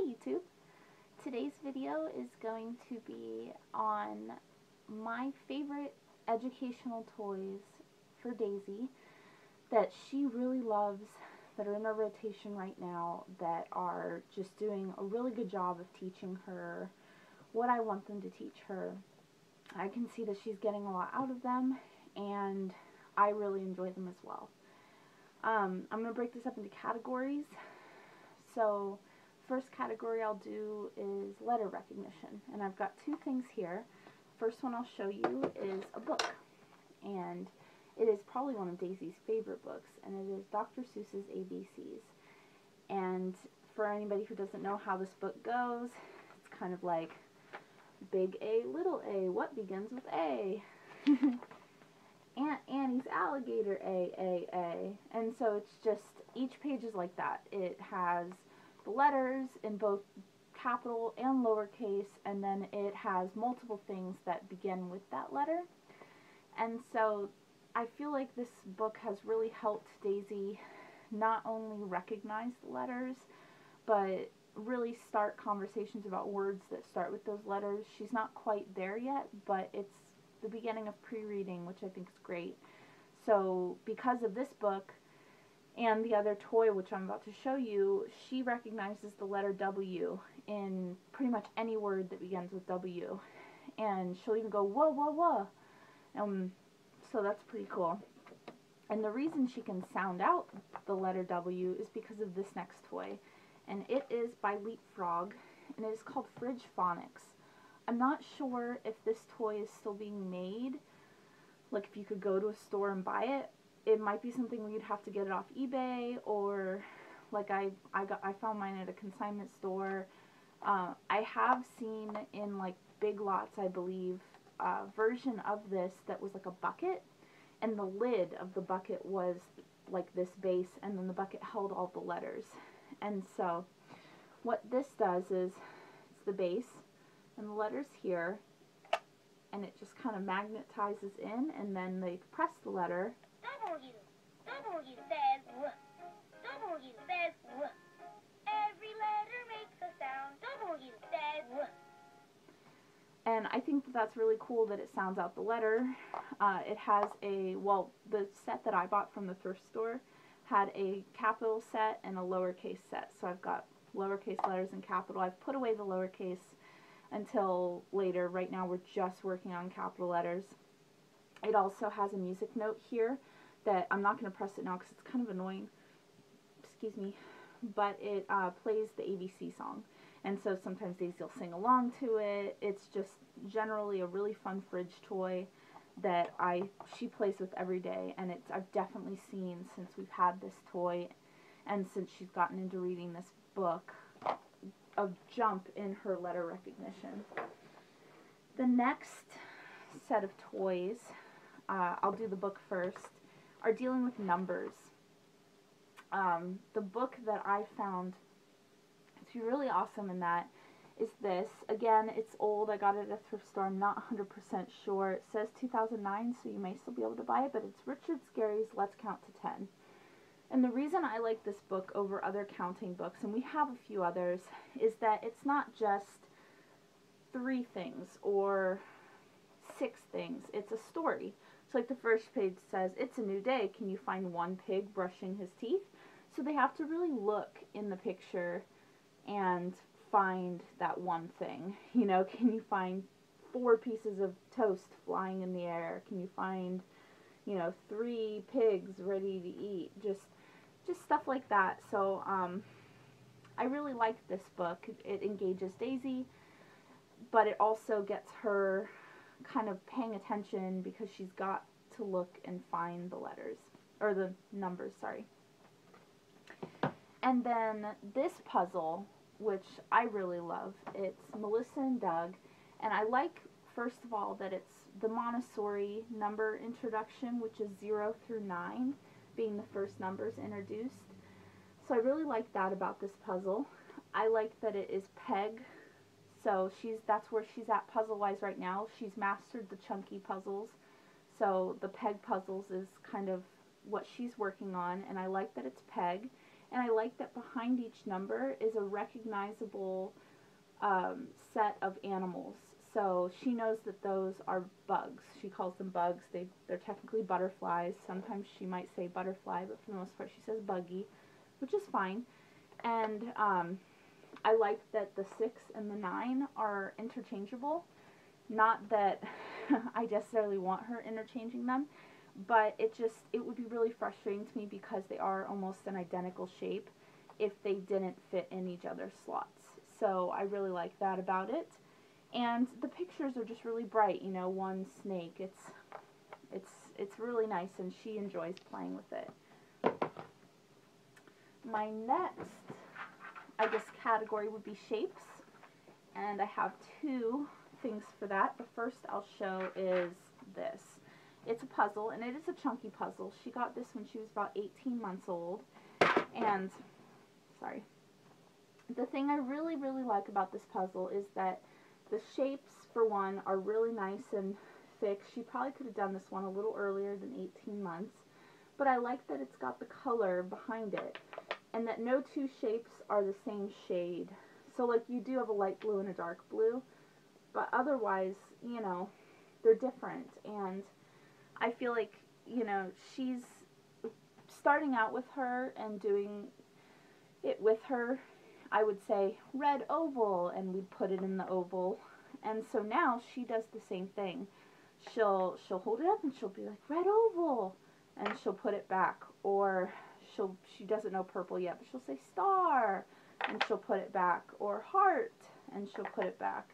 YouTube. Today's video is going to be on my favorite educational toys for Daisy that she really loves, that are in our rotation right now, that are just doing a really good job of teaching her what I want them to teach her. I can see that she's getting a lot out of them, and I really enjoy them as well. I'm going to break this up into categories. So, first category I'll do is letter recognition, and I've got two things here. First one I'll show you is a book, and it is probably one of Daisy's favorite books, and it is Dr. Seuss's ABCs. And for anybody who doesn't know how this book goes, it's kind of like big A, little a, what begins with A? Aunt Annie's alligator, A. And so it's just, each page is like that. It has the letters in both capital and lowercase, and then it has multiple things that begin with that letter. And so I feel like this book has really helped Daisy not only recognize the letters, but really start conversations about words that start with those letters. She's not quite there yet, but it's the beginning of pre-reading, which I think is great. So because of this book and the other toy, which I'm about to show you, she recognizes the letter W in pretty much any word that begins with W. And she'll even go, whoa, whoa, whoa. So that's pretty cool. And the reason she can sound out the letter W is because of this next toy. And it is by Leapfrog, and it is called Fridge Phonics. I'm not sure if this toy is still being made, like if you could go to a store and buy it. It might be something where you'd have to get it off eBay, or like I found mine at a consignment store. I have seen in like Big Lots, I believe, a version of this that was like a bucket, and the lid of the bucket was like this base, and then the bucket held all the letters. And so what this does is, it's the base and the letters here, and it just kind of magnetizes in, and then they press the letter. W says W. W says W. Every letter makes a sound. W says W. And I think that that's really cool that it sounds out the letter. It has a, well, the set that I bought from the thrift store had a capital set and a lowercase set. So I've got lowercase letters and capital. I've put away the lowercase until later. Right now we're just working on capital letters. It also has a music note here that I'm not going to press it now because it's kind of annoying. Excuse me. But it plays the ABC song. And so sometimes Daisy will sing along to it. It's just generally a really fun fridge toy that she plays with every day, and I've definitely seen, since we've had this toy and since she's gotten into reading this book, a jump in her letter recognition. The next set of toys, I'll do the book first, are dealing with numbers. The book that I found to be really awesome in that is this. Again, it's old. I got it at a thrift store. I'm not 100% sure. It says 2009, so you may still be able to buy it, but it's Richard Scarry's Let's Count to 10. And the reason I like this book over other counting books, and we have a few others, is that it's not just 3 things or 6 things. It's a story. So like the first page says, it's a new day. Can you find one pig brushing his teeth? So they have to really look in the picture and find that one thing. You know, can you find 4 pieces of toast flying in the air? Can you find, you know, 3 pigs ready to eat? Just stuff like that. So I really like this book. It engages Daisy, but it also gets her kind of paying attention because she's got to look and find the letters, or the numbers, sorry. And then this puzzle, which I really love, it's Melissa and Doug, and I like, first of all, that it's the Montessori number introduction, which is 0 through 9, being the first numbers introduced. So I really like that about this puzzle. I like that it is peg, so that's where she's at puzzle-wise right now. She's mastered the chunky puzzles, so the peg puzzles is kind of what she's working on, and I like that it's peg. And I like that behind each number is a recognizable set of animals. So she knows that those are bugs. She calls them bugs. They're technically butterflies. Sometimes she might say butterfly, but for the most part she says buggy, which is fine. And I like that the 6 and the 9 are interchangeable. Not that I necessarily want her interchanging them, but it would be really frustrating to me because they are almost an identical shape if they didn't fit in each other's slots. So I really like that about it. And the pictures are just really bright, you know, one snake. It's really nice, and she enjoys playing with it. My next, I guess, category would be shapes, and I have 2 things for that. The first I'll show is this. It's a puzzle, and it is a chunky puzzle. She got this when she was about 18 months old, and, sorry. The thing I really, really like about this puzzle is that the shapes, for one, are really nice and thick. She probably could have done this one a little earlier than 18 months, but I like that it's got the color behind it, and that no 2 shapes are the same shade. So, like, you do have a light blue and a dark blue, but otherwise, you know, they're different. And I feel like, you know, she's starting out with her and doing it with her. I would say red oval, and we'd put it in the oval. And so now she does the same thing. She'll hold it up and she'll be like, red oval, and she'll put it back. Or she doesn't know purple yet, but she'll say star, and she'll put it back. Or heart, and she'll put it back.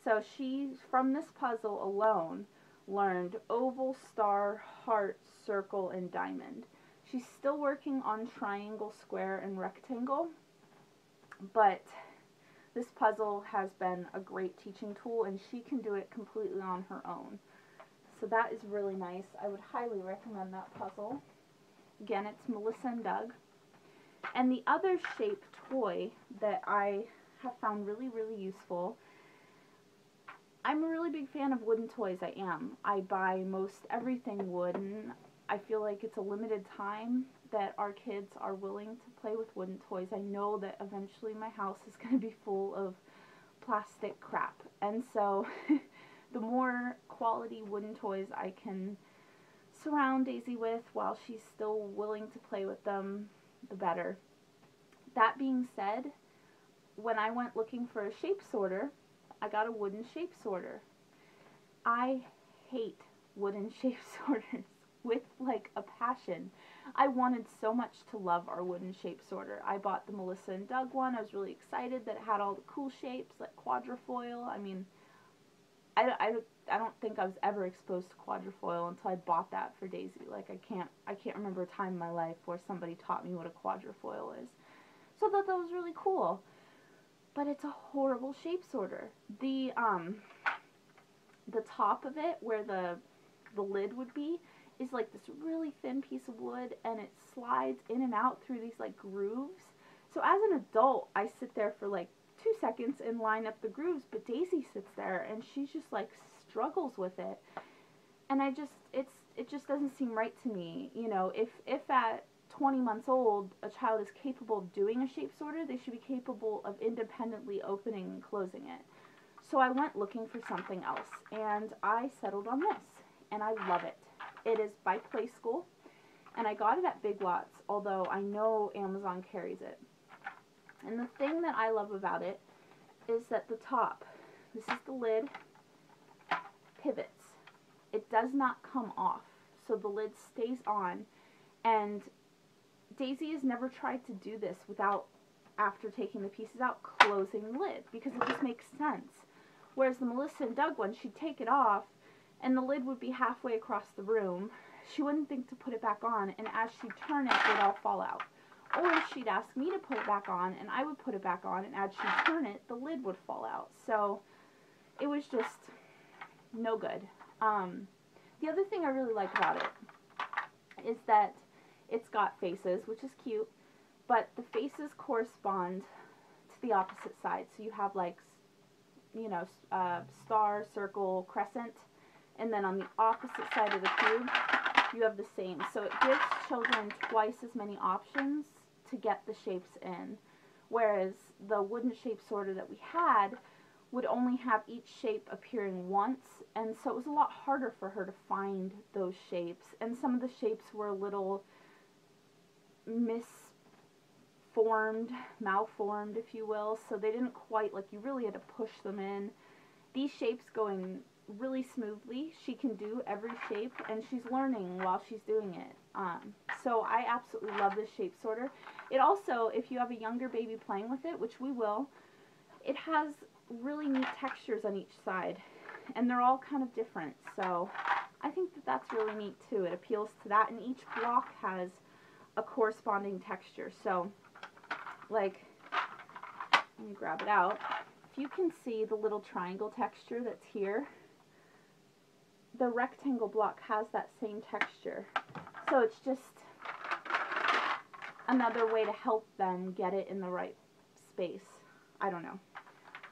So she, from this puzzle alone, learned oval, star, heart, circle, and diamond. She's still working on triangle, square, and rectangle, but this puzzle has been a great teaching tool, and she can do it completely on her own. So that is really nice. I would highly recommend that puzzle. Again, it's Melissa and Doug. And the other shape toy that I have found really, really useful, I'm a really big fan of wooden toys. I am. I buy most everything wooden. I feel like it's a limited time that our kids are willing to play with wooden toys. I know that eventually my house is going to be full of plastic crap. And so the more quality wooden toys I can surround Daisy with while she's still willing to play with them, the better. That being said, when I went looking for a shape sorter, I got a wooden shape sorter. I hate wooden shape sorters with like a passion. I wanted so much to love our wooden shape sorter. I bought the Melissa and Doug one. I was really excited that it had all the cool shapes, like quadrifoil. I mean, I don't think I was ever exposed to quadrifoil until I bought that for Daisy. Like, I can't remember a time in my life where somebody taught me what a quadrifoil is. So I thought that was really cool. But it's a horrible shape sorter. The top of it, where the lid would be, is like this really thin piece of wood, and it slides in and out through these like grooves. So as an adult, I sit there for like 2 seconds and line up the grooves, but Daisy sits there and she just like struggles with it. And it just doesn't seem right to me. You know, if at 20 months old a child is capable of doing a shape sorter, they should be capable of independently opening and closing it. So I went looking for something else, and I settled on this, and I love it. It is by Play School, and I got it at Big Lots, although I know Amazon carries it. And the thing that I love about it is that the top, this is the lid, pivots. It does not come off, so the lid stays on, and Daisy has never tried to do this without, after taking the pieces out, closing the lid, because it just makes sense. Whereas the Melissa and Doug one, she'd take it off, and the lid would be halfway across the room. She wouldn't think to put it back on, and as she'd turn it, it'd all fall out. Or she'd ask me to put it back on, and I would put it back on, and as she'd turn it, the lid would fall out. So it was just no good. The other thing I really like about it is that it's got faces, which is cute, but the faces correspond to the opposite side. So you have like, you know, star, circle, crescent, and then on the opposite side of the cube, you have the same. So it gives children twice as many options to get the shapes in. Whereas the wooden shape sorter that we had would only have each shape appearing once, and so it was a lot harder for her to find those shapes. And some of the shapes were a little malformed, if you will, so they didn't quite, like, you really had to push them in. These shapes going really smoothly. She can do every shape, and she's learning while she's doing it. So I absolutely love this shape sorter. It also, if you have a younger baby playing with it, which we will, it has really neat textures on each side, and they're all kind of different, so I think that that's really neat too. It appeals to that, and each block has a corresponding texture. So, like, let me grab it out. If you can see the little triangle texture that's here, the rectangle block has that same texture. So it's just another way to help them get it in the right space. I don't know.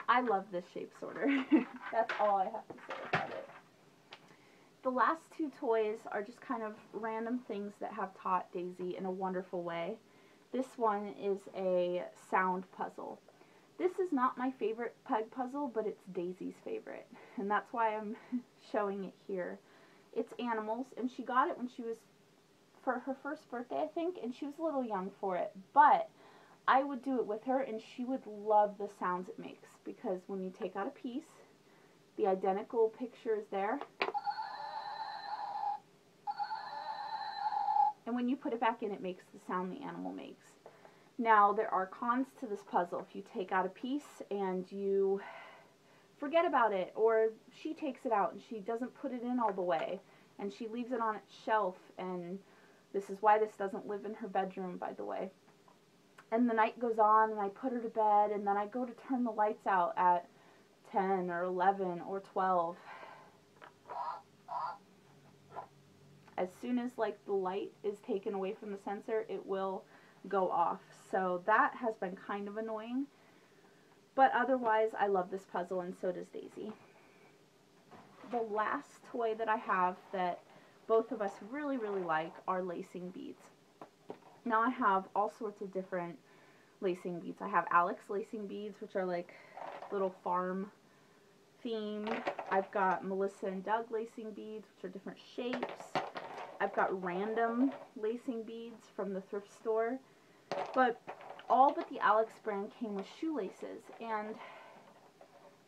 I love this shape sorter. That's all I have to say about it. The last two toys are just kind of random things that have taught Daisy in a wonderful way. This one is a sound puzzle. This is not my favorite peg puzzle, but it's Daisy's favorite, and that's why I'm showing it here. It's animals, and she got it when she was, for her first birthday, I think, and she was a little young for it, but I would do it with her, and she would love the sounds it makes, because when you take out a piece, the identical picture is there, and when you put it back in, it makes the sound the animal makes. Now, there are cons to this puzzle. If you take out a piece and you forget about it, or she takes it out and she doesn't put it in all the way, and she leaves it on its shelf, and this is why this doesn't live in her bedroom, by the way. And the night goes on, and I put her to bed, and then I go to turn the lights out at 10 or 11 or 12. As soon as, like, the light is taken away from the sensor, it will go off. So that has been kind of annoying. But otherwise, I love this puzzle, and so does Daisy. The last toy that I have that both of us really, really like are lacing beads. Now I have all sorts of different lacing beads. I have Alex lacing beads, which are like little farm themed. I've got Melissa and Doug lacing beads, which are different shapes. I've got random lacing beads from the thrift store. But all but the Alex brand came with shoelaces, and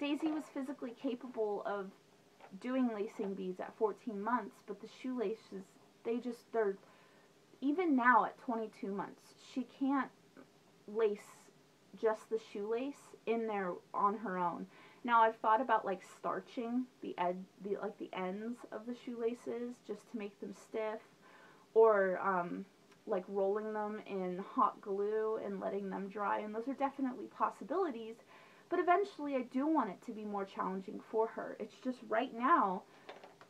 Daisy was physically capable of doing lacing beads at 14 months, but the shoelaces, they're, even now at 22 months, she can't lace just the shoelace in there on her own. Now, I've thought about, like, starching the ends of the shoelaces just to make them stiff, or like rolling them in hot glue and letting them dry, and those are definitely possibilities, but eventually I do want it to be more challenging for her. It's just right now,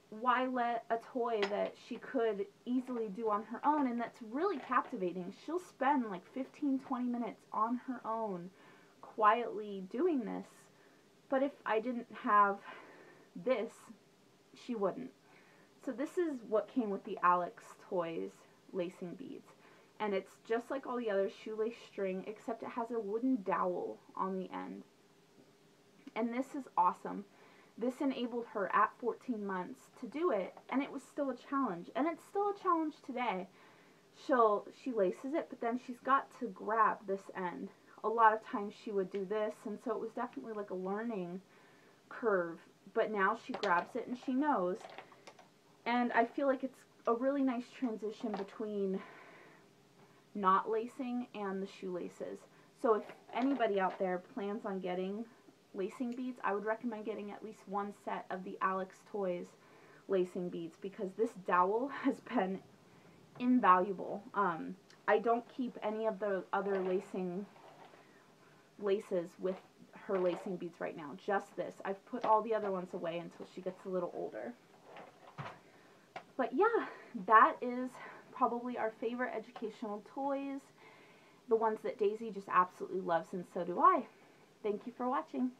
why let a toy that she could easily do on her own, and that's really captivating. She'll spend like 15-20 minutes on her own quietly doing this, but if I didn't have this, she wouldn't. So this is what came with the Alex Toys lacing beads, and it's just like all the other shoelace string, except it has a wooden dowel on the end, and this is awesome. This enabled her at 14 months to do it, and it was still a challenge, and it's still a challenge today. She laces it, but then she's got to grab this end. A lot of times she would do this, and so it was definitely like a learning curve, but now she grabs it and she knows, and I feel like it's a really nice transition between not lacing and the shoelaces. So if anybody out there plans on getting lacing beads, I would recommend getting at least one set of the Alex Toys lacing beads, because this dowel has been invaluable. I don't keep any of the other laces with her lacing beads right now, just this. I've put all the other ones away until she gets a little older. But yeah, that is probably our favorite educational toys, the ones that Daisy just absolutely loves, and so do I. Thank you for watching.